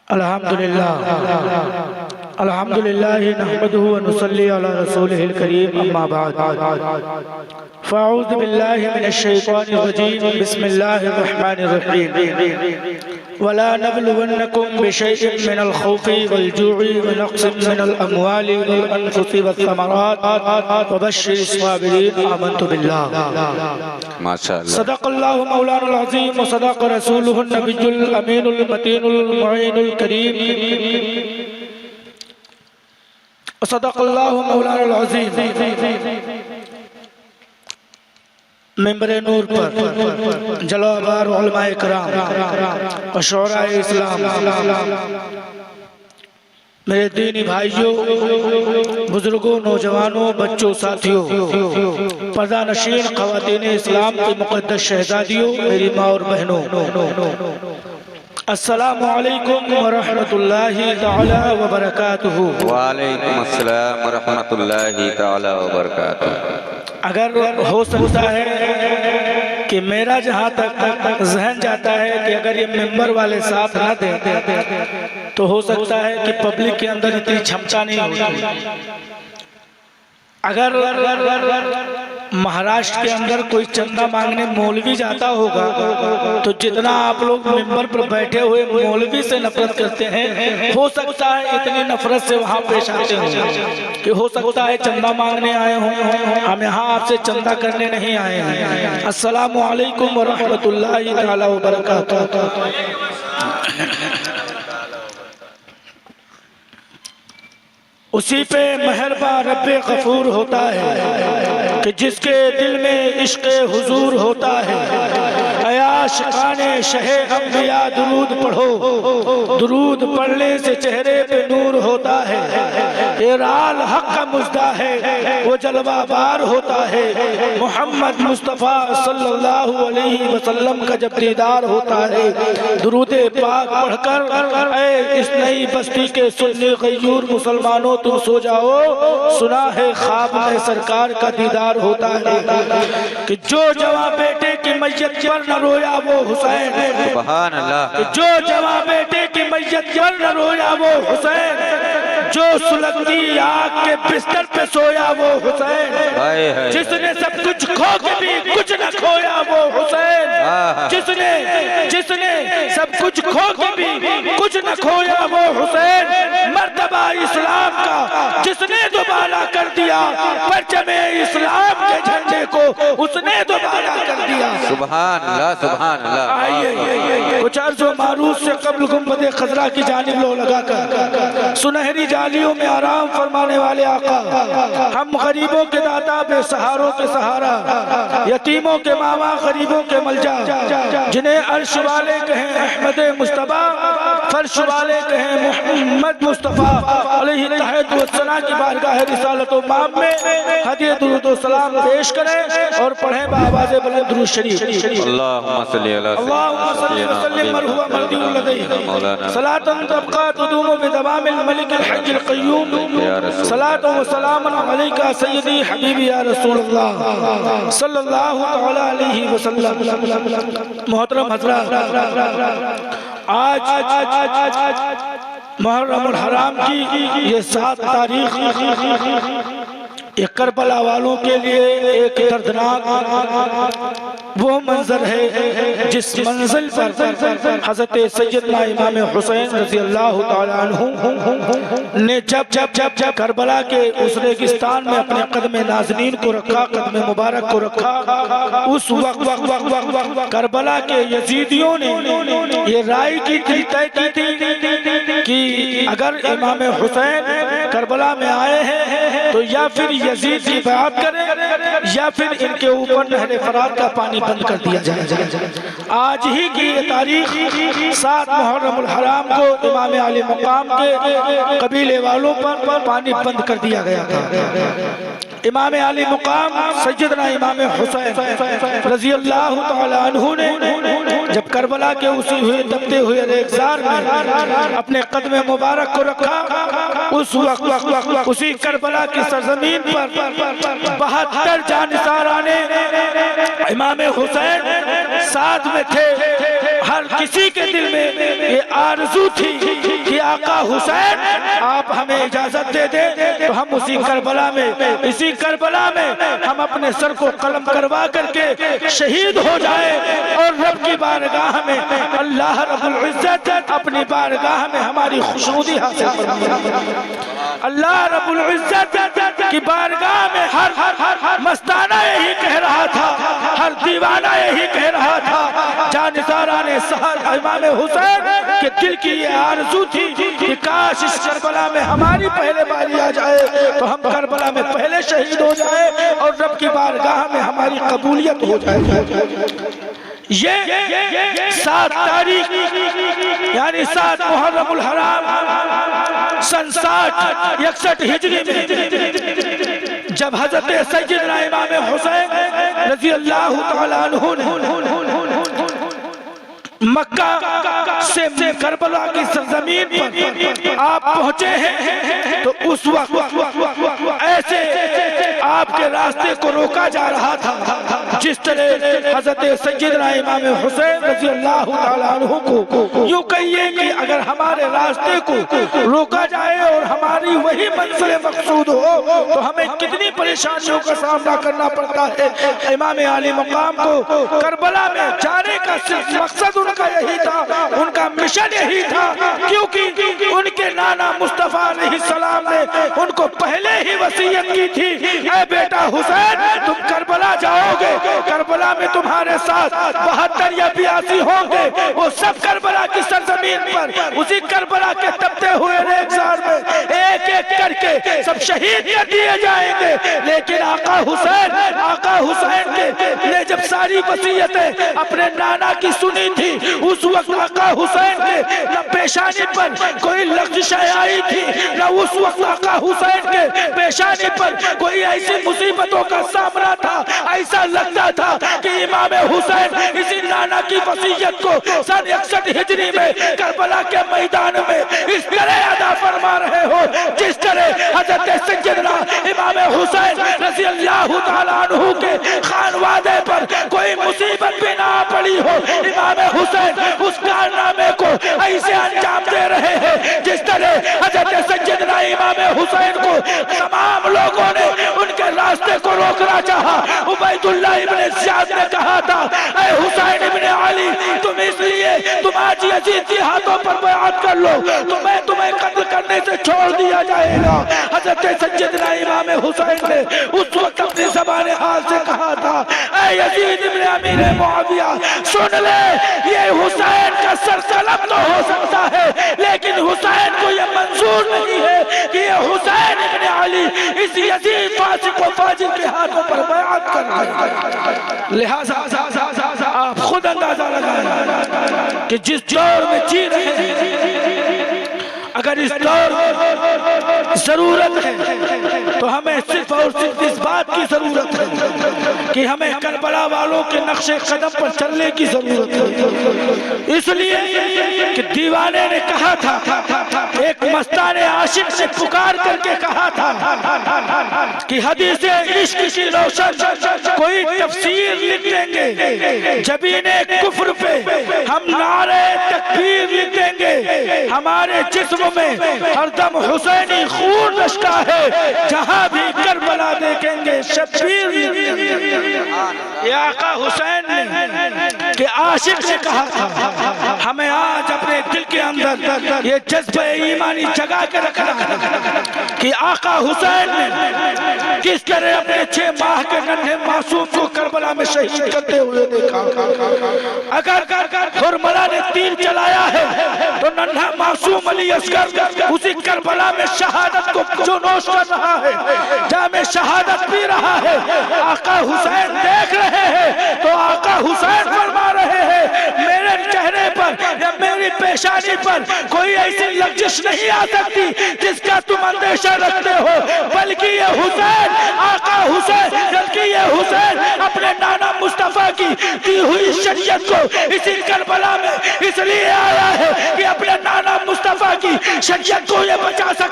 الحمدللہ نحمدہ ونصلی علی رسولہ الکریم اما بعد فاعوذ باللہ من الشیطان الرجیم بسم اللہ الرحمن الرحیم ولا نبلونکم بشیء من الخوف والجوع ونقص من الاموال والانفس والثمرات وبشر الصابرین آمنت باللہ صدق اللہ مولانا العظیم وصدق رسولہ النبی الامین المتین المعین الکریم صدق اللہ مولانا العظیم ممبر نور پر جلوہ بار علماء کرام و شعراء اسلام، میرے دینی بھائیوں، بزرگوں، نوجوانوں، بچوں، ساتھیوں، پردہ نشین خواتین اسلام کی مقدس شہزادیوں، میری ماں اور بہنوں، السلام علیکم ورحمۃ اللہ تعالی وبرکاتہ۔ وعلیکم السلام ورحمۃ اللہ تعالی وبرکاتہ۔ اگر ہو سکتا ہے کہ میرا جہاں تک ذہن جاتا ہے کہ اگر یہ ممبر والے ساتھ نہ دیں تو ہو سکتا ہے کہ پبلک کے اندر اتنی چھمچا نہیں ہوتی۔ اگر مہاراشٹر کے اندر کوئی چندہ مانگنے مولوی جاتا ہوگا تو جتنا آپ لوگ ممبر پر بیٹھے ہوئے مولوی سے نفرت کرتے ہیں، ہو سکتا ہے اتنی نفرت سے وہاں پیش آتے ہوں کہ ہو سکتا ہے چندہ مانگنے آئے ہوں، ہم یہاں آپ سے چندہ کرنے نہیں آئے ہیں۔ السلام علیکم ورحمۃ اللہ تعالی وبرکاتہ۔ اسی پہ مہرباں رب غفور ہوتا ہے کہ جس کے دل میں عشق حضور ہوتا ہے۔ اے عاشقان شہ انبیاء درود پڑھو، درود پڑھنے سے چہرے پہ نور ہوتا ہے۔ یہ رال حق کا مژدہ ہے، وہ جلوہ بار ہوتا ہے۔ محمد مصطفیٰ صلی اللہ علیہ وسلم کا جب دیدار ہوتا ہے، درود پاک پڑھ کر اے اس نئی بستی کے سنی غیور مسلمانوں تم سو جاؤ، سنا ہے خواب میں سرکار کا دیدار ہوتا ہے کہ جو جواں بیٹے کی میت پر نہ رویا وہ حسین، سبحان اللہ، جو جواں بیٹے کی میت پر نہ رویا وہ حسین، جو سلگتی آگ کے بستر پہ سویا وہ حسین، جس نے سب کچھ کھو کے بھی کچھ نہ کھویا وہ حسین، جس نے سب کچھ کھو کے بھی کچھ نہ کھویا وہ حسین، مرتبہ اسلام کا جس نے دوبارہ کر دیا، پرچم اسلام کے جھنڈے کو اس نے دوبارہ کر دیا۔ سبحان اللہ، سبحان اللہ۔ کچھ عرض و معروض سے قبل گنبد خضرا کی جانب لو لگا کر سنہری جالیوں میں آرام فرمانے والے آقا، ہم غریبوں کے داتا، بے سہاروں کے سہارا، یتیموں کے ماما، غریبوں کے ملجا، جنہیں عرش والے کہیں احمد مصطفیٰ، فرش والے کہیں محمد مصطفیٰ علیہ الصلوۃ والسلام کی بارگاہ رسالت و مام میں ہدیہ درود و سلام پیش کریں اور پڑھیں بآواز بلند درود شریف۔ اللہم صلی علی وسلم مرحوم مردی لدیہ صلاة تبقى تدوم بدوام الملک الحج القیوم صلاة و سلام علیکہ سیدی حبیبی یا رسول اللہ صلی اللہ علیہ وسلم۔ محترم حضرات، آج محرم الحرام کی یہ 7 تاریخ یہ کربلا والوں کے لیے ایک دردناک وہ منظر ہے جس منزل پر حضرت سیدنا امام حسین رضی اللہ تعالیٰ عنہ نے جب کربلا کے اس ریگستان میں اپنے قدم نازنین کو رکھا، قدم مبارک کو رکھا، اس وقت کربلا کے یزیدیوں نے یہ رائے کی طے کی تھی کہ اگر امام حسین کربلا میں آئے ہیں تو یا پھر یزید کی بیعت کریں یا پھر ان کے اوپر نہر فرات کا پانی بند کر دیا جائے۔ آج ہی کی یہ تاریخ 7 محرم الحرام کو امام علی مقام کے قبیلے والوں پر پانی بند کر دیا گیا تھا۔ امام علی مقام سیدنا امام حسین رضی اللہ تعالی عنہ نے جب کربلا کے اسی ہوئے دبتے ہوئے ریگزار میں اپنے قدم مبارک کو رکھا، اس وقت اسی کربلا کی سرزمین پر 72 جانثارانے امام حسین ساتھ میں تھے۔ ہر کسی کے دل میں یہ آرزو تھی کہ آقا حسین آپ ہمیں اجازت دے دیں تو ہم اسی کربلا میں ہم اپنے سر کو قلم کروا کر کے شہید ہو جائے اور رب کی بارگاہ میں اللہ رب العزت اپنی بارگاہ میں ہماری خوشنودی حاصل فرمائے۔ اللہ رب العزت کی بارگاہ میں ہر مستانہ یہی کہہ رہا تھا، ہر دیوانہ یہی کہہ رہا تھا، جانثاران سحر امام حسین کے دل کی یہ آرزو تھی کہ کاش اس کربلا میں ہماری پہلے باری آ جائے تو ہم کربلا میں پہلے شہید ہو جائے اور رب کی بارگاہ میں ہماری قبولیت ہو جائے۔ یہ 7 تاریخ یعنی 7 محرم الحرام سن 61 ہجری میں جب حضرت سیدنا امام حسین رضی اللہ تعالیٰ عنہ نے مکہ سے کربلا کی سرزمین پر آپ پہنچے ہیں تو اس وقت ایسے آپ کے راستے کو روکا جا رہا تھا جس طرح حضرت سیدنا امام حسین رضی اللہ تعالیٰ عنہ کو یوں کہیے کہ اگر ہمارے راستے کو روکا جائے اور ہماری وہی منزل مقصود ہو تو ہمیں کتنی پریشانیوں کا سامنا کرنا پڑتا ہے۔ امام عالی مقام کو کربلا میں جانے کا صرف مقصد ان کا یہی تھا، ان کا مشن یہی تھا، کیونکہ ان کے نانا مصطفیٰ علیہ السلام نے ان کو پہلے ہی وصیت کی تھی، اے بیٹا حسین تم کربلا جاؤ گے، کربلا میں تمہارے ساتھ 72 یا 82 ہوں گے، وہ سب کربلا کی سرزمین پر اسی کربلا کے تپتے ہوئے ریگزار میں ایک ایک کر کے سب شہید کر دیے جائیں گے، لیکن آقا حسین نے جب ساری وصیتیں اپنے نانا کی سنی تھی اس وقت آقا حسین کے نہ پیشانی پر کوئی لغزش آئی تھی، نہ اس وقت آقا حسین کے پیشانی پر کوئی ایسی مصیبتوں کا سامنا تھا۔ ایسا لگتا تھا کہ امام حسین اسی نانا کی وصیت کو سن 61 ہجری میں کربلا کے میدان میں اس طرح ادا فرما رہے ہو جس طرح حضرت سیدنا امام حسین رضی اللہ تعالیٰ عنہ کے خانوادے پر کوئی مصیبت بھی نہ پڑی ہو، امام حسین اس کارنامے کو ایسے انجام دے رہے ہیں جس طرح حضرت سیدنا امام حسین کو تمام لوگوں نے ان کے راستے کو روکنا چاہا۔ عبید اللہ ابن زیاد نے کہا تھا اے حسین ابن علی تم اس لیے تم آج یزید کی ہاتھوں پر بیعت کر لو تو میں تمہیں قتل کرنے سے چھوڑ دیا جائے گا۔ حضرت سیدنا امام حسین نے اس وقت اپنی زبان حال سے کہا تھا اے یزید ابن امیر معاویہ سن لے، یہ حسین کا سر قلم تو ہو سکتا ہے لیکن حسین کو یہ منظور نہیں ہے کہ یہ حسین ابن علی اس یزید فاسق و فاجر کے ہاتھوں پر بیعت کر رہے۔ لہذا آپ خود اندازہ لگائیں کہ جس دور میں جی رہے ہیں اگر اس دور میں ضرورت ہے تو ہمیں صرف اور صرف اس بات کی ضرورت ہے کہ ہمیں کربلا والوں کے نقش قدم پر چلنے کی ضرورت ہے، اس لیے کہ دیوانے نے کہا تھا، ایک مستان عاشق سے پکار کر کے کہا تھا کہ حدیث عشق کی روشن کوئی تفسیر لکھ دیں گے، جبین کفر پہ ہم نعرہ تکبیر لکھ دیں گے، ہمارے جسم میں ہر دم حسینی خون رشکا ہے، جہاں بھی کربلا دیکھیں گے شبیر لکھ دیں گے۔ یہ آقا حسین نے کہ عاشق نے کہا تھا، ہمیں آج اپنے دل کے اندر یہ جذبہ ایمانی جگا کے رکھنا ہے کہ آقا حسین نے کس طرح اپنے 6 ماہ کے ننھے معصوم کو کربلا میں شہید کرتے ہوئے دیکھا۔ اگر حرملہ نے تیر چلایا ہے تو ننھا معصوم علی اصغر اسی کربلا میں شہادت کو جو نوش کر رہا ہے، جام شہادت پی رہا ہے۔ آقا حسین دیکھ رہے ہیں تو آقا حسین فرما رہے ہیں میرے چہرے پر یا میری پیشانی پر کوئی ایسی لغزش نہیں آ سکتی جس کا تم اندیشہ رکھتے ہو، بلکہ یہ حسین آقا حسین بلکہ یہ حسین اپنے نانا مصطفیٰ کی دی ہوئی شریعت کو اسی کربلا میں اس لیے آیا ہے کہ اپنے نانا مصطفیٰ کی شریعت کو یہ بچا سکے۔